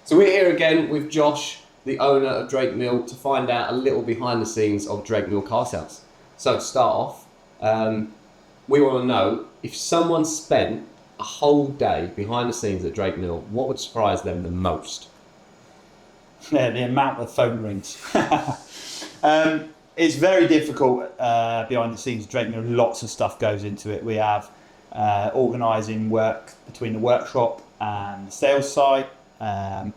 So we're here again with Josh, the owner of Drake Mill, to find out a little behind the scenes of Drake Mill car sales. So to start off, we want to know if someone spent a whole day behind the scenes at Drake Mill, what would surprise them the most? Yeah, the amount of phone rings. It's very difficult behind the scenes at Drake Mill. Lots of stuff goes into it. We have organising work between the workshop and the sales site,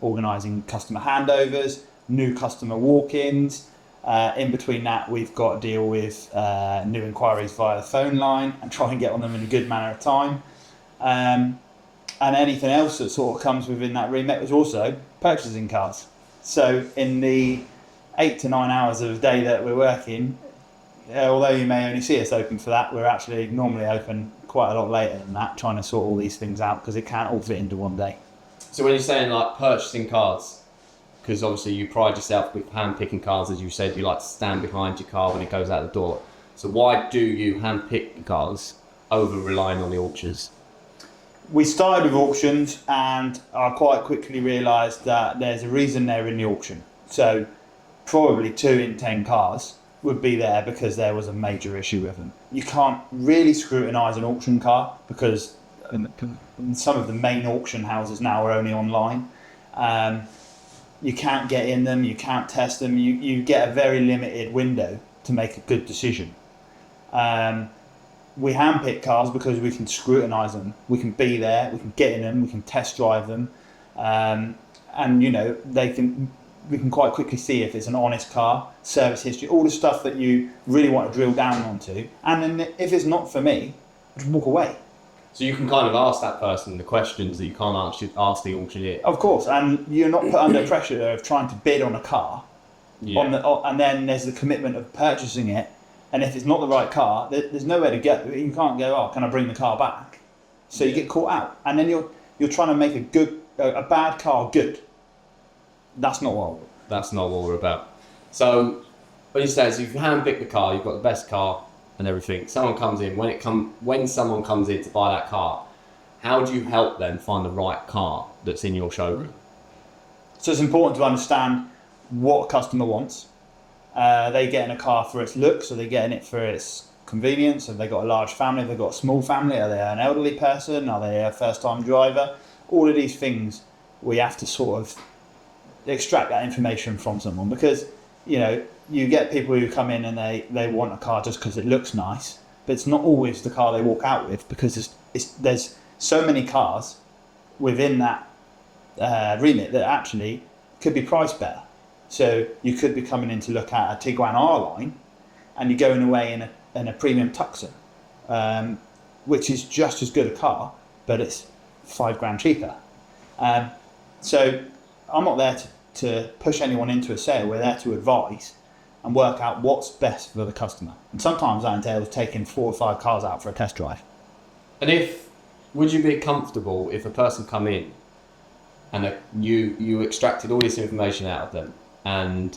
organising customer handovers, new customer walk-ins. In between that, we've got to deal with new inquiries via the phone line and try and get on them in a good manner of time. And anything else that sort of comes within that remit is also purchasing cars. So in the 8 to 9 hours of the day that we're working, although you may only see us open for that, we're actually normally open quite a lot later than that, trying to sort all these things out because it can't all fit into one day. So when you're saying like purchasing cars, because obviously you pride yourself with hand picking cars, as you said, you like to stand behind your car when it goes out the door. So why do you hand pick cars over relying on the auctions? We started with auctions and I quite quickly realised that there's a reason they're in the auction. So probably 2 in 10 cars would be there because there was a major issue with them. You can't really scrutinise an auction car because some of the main auction houses now are only online. You can't get in them, you can't test them, you get a very limited window to make a good decision. We handpick cars because we can scrutinise them, we can be there, we can get in them, we can test drive them, and you know we can quite quickly see if it's an honest car, service history, all the stuff that you really want to drill down onto. And then if it's not for me, I just walk away. So you can kind of ask that person the questions that you can't ask the auctioneer. Of course, and you're not put under pressure of trying to bid on a car, and then there's the commitment of purchasing it. And if it's not the right car, there's nowhere to go. You can't go, oh, can I bring the car back? So you get caught out, and then you're trying to make a bad car good. That's not what we're about. So when you say, if you handpick the car, you've got the best car and everything. Someone comes in when someone comes in to buy that car, how do you help them find the right car that's in your showroom? So it's important to understand what a customer wants. Are they getting a car for its looks? Are they getting it for its convenience? Have they got a large family? Have they got a small family? Are they an elderly person? Are they a first-time driver? All of these things we have to sort of extract that information from someone, because you get people who come in and they want a car just because it looks nice, but it's not always the car they walk out with, because there's so many cars within that remit that actually could be priced better. So you could be coming in to look at a Tiguan R-Line and you're going away in a premium Tucson, which is just as good a car, but it's $5,000 cheaper. So I'm not there to push anyone into a sale. We're there to advise and work out what's best for the customer. And sometimes that entails taking 4 or 5 cars out for a test drive. And would you be comfortable if a person come in and you extracted all this information out of them, and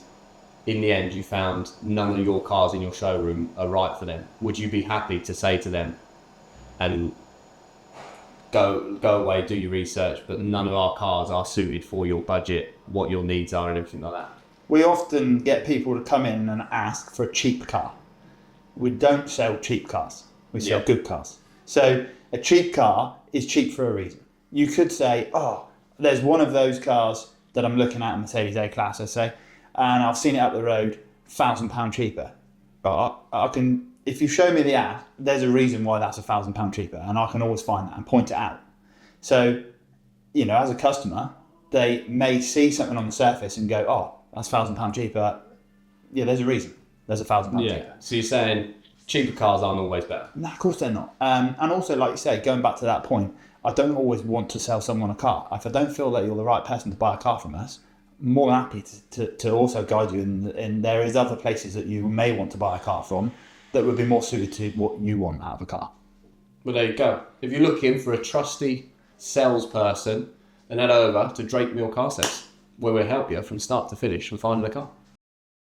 in the end you found none of your cars in your showroom are right for them? Would you be happy to say to them, and go away, do your research, but none of our cars are suited for your budget, what your needs are and everything like that? We often get people to come in and ask for a cheap car. We don't sell cheap cars, we sell good cars. So a cheap car is cheap for a reason. You could say, oh, there's one of those cars that I'm looking at, a Mercedes A-Class, I say, and I've seen it up the road, £1,000 cheaper. But I can, if you show me the ad, there's a reason why that's £1,000 cheaper, and I can always find that and point it out. So, as a customer, they may see something on the surface and go, oh, that's £1,000 cheaper. Yeah, there's a reason. There's £1,000 cheaper. So you're saying cheaper cars aren't always better? No, of course they're not. And also, like you say, going back to that point, I don't always want to sell someone a car. If I don't feel that you're the right person to buy a car from us, I'm more than happy to also guide you. And there is other places that you may want to buy a car from that would be more suited to what you want out of a car. Well, there you go. If you're looking for a trusty salesperson, then head over to Drake Mill Car Sales, where we'll help you from start to finish with finding a car.